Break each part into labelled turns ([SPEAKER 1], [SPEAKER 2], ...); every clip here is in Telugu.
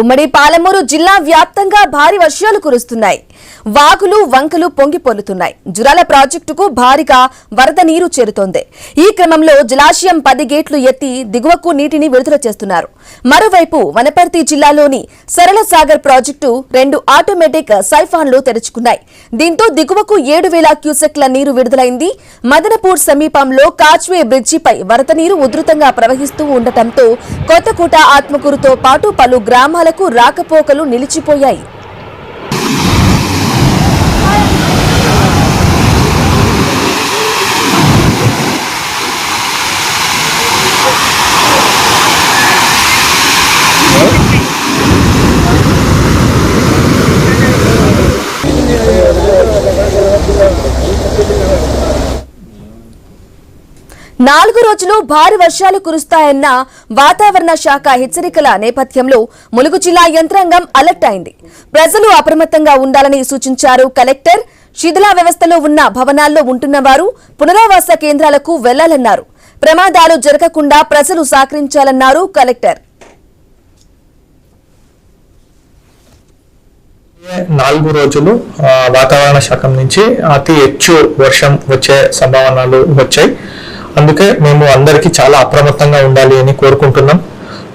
[SPEAKER 1] ఉమ్మడి పాలమూరు జిల్లా వ్యాప్తంగా భారీ వర్షాలు కురుస్తున్నాయి. వాగులు వంకలు పొంగిపొర్లుతున్నాయి. జురాల ప్రాజెక్టుకు భారీగా వరద నీరు చేరుతోంది. ఈ క్రమంలో జలాశయం 10 గేట్లు ఎత్తి దిగువకు నీటిని విడుదల చేస్తున్నారు. మరోవైపు వనపర్తి జిల్లాలోని సరళ సాగర్ ప్రాజెక్టు 2 ఆటోమేటిక్ సైఫాన్లు తెరుచుకున్నాయి. దీంతో దిగువకు 7000 క్యూసెక్ల నీరు విడుదలైంది. మదనపూర్ సమీపంలో కాజ్వే బ్రిడ్జిపై వరద నీరు ఉధృతంగా ప్రవహిస్తూ ఉండటంతో కొత్తకోట ఆత్మకూరుతో పాటు పలు గ్రామాలకు రాకపోకలు నిలిచిపోయాయి. నాలుగు రోజులు భారీ వర్షాలు కురుస్తాయన్న వాతావరణ శాఖ హెచ్చరికల నేపథ్యంలో ములుగు జిల్లా యంత్రాంగం అలర్ట్ అయింది. ప్రజలు అప్రమత్తంగా ఉండాలని సూచించారు కలెక్టర్. శిథిలా వ్యవస్థలో ఉన్న భవనాల్లో ఉంటున్న వారు పునరావాస కేంద్రాలకు వెళ్లాలన్నారు. ప్రమాదాలు జరగకుండా ప్రజలు సహకరించాలన్నారు కలెక్టర్.
[SPEAKER 2] 4 రోజులు వాతావరణ శాఖ నుంచి అతి ಹೆಚ್ಚು వర్షం వచ్చే సంభావనలు వచ్చాయి. అందుకే మేము అందరికీ చాలా అప్రమత్తంగా ఉండాలి అని కోరుకుంటున్నాం.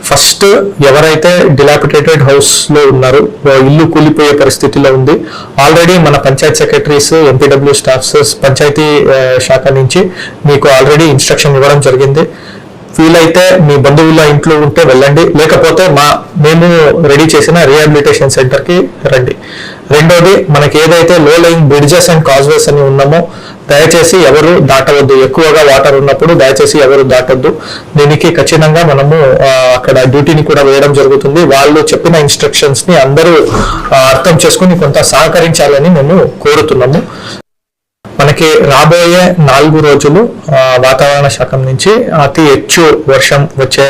[SPEAKER 2] ఫస్ట్ ఎవరైతే డిలాపిటేటెడ్ హౌస్ లో ఉన్నారో ఇల్లు కూలిపోయే పరిస్థితిలో ఉంది. ఆల్రెడీ మన panchayat secretaries, MPW staffs, panchayati శాఖ నుంచి మీకు ఆల్రెడీ ఇన్స్ట్రక్షన్ ఇవ్వడం జరిగింది. వీలైతే మీ బంధువుల ఇంట్లో ఉంటే వెళ్ళండి, లేకపోతే మేము రెడీ చేసిన రీహాబిలిటేషన్ సెంటర్కి రండి. రెండోది, మనకి ఏదైతే లో లయింగ్ బ్రిడ్జెస్ అండ్ కాజ్వేస్ అని ఉన్నామో దయచేసి ఎవరు దాటవద్దు. ఎక్కువగా వాటర్ ఉన్నప్పుడు దయచేసి ఎవరు దాటొద్దు. దీనికి ఖచ్చితంగా మనము అక్కడ డ్యూటీని కూడా వేయడం జరుగుతుంది. వాళ్ళు చెప్పిన ఇన్స్ట్రక్షన్స్ ని అందరూ అర్థం చేసుకుని కొంత సహకరించాలని మేము కోరుతున్నాము. మనకి రాబోయే 4 రోజులు వాతావరణ శాఖ నుంచి అతి ಹೆಚ್ಚು వర్షం వచ్చే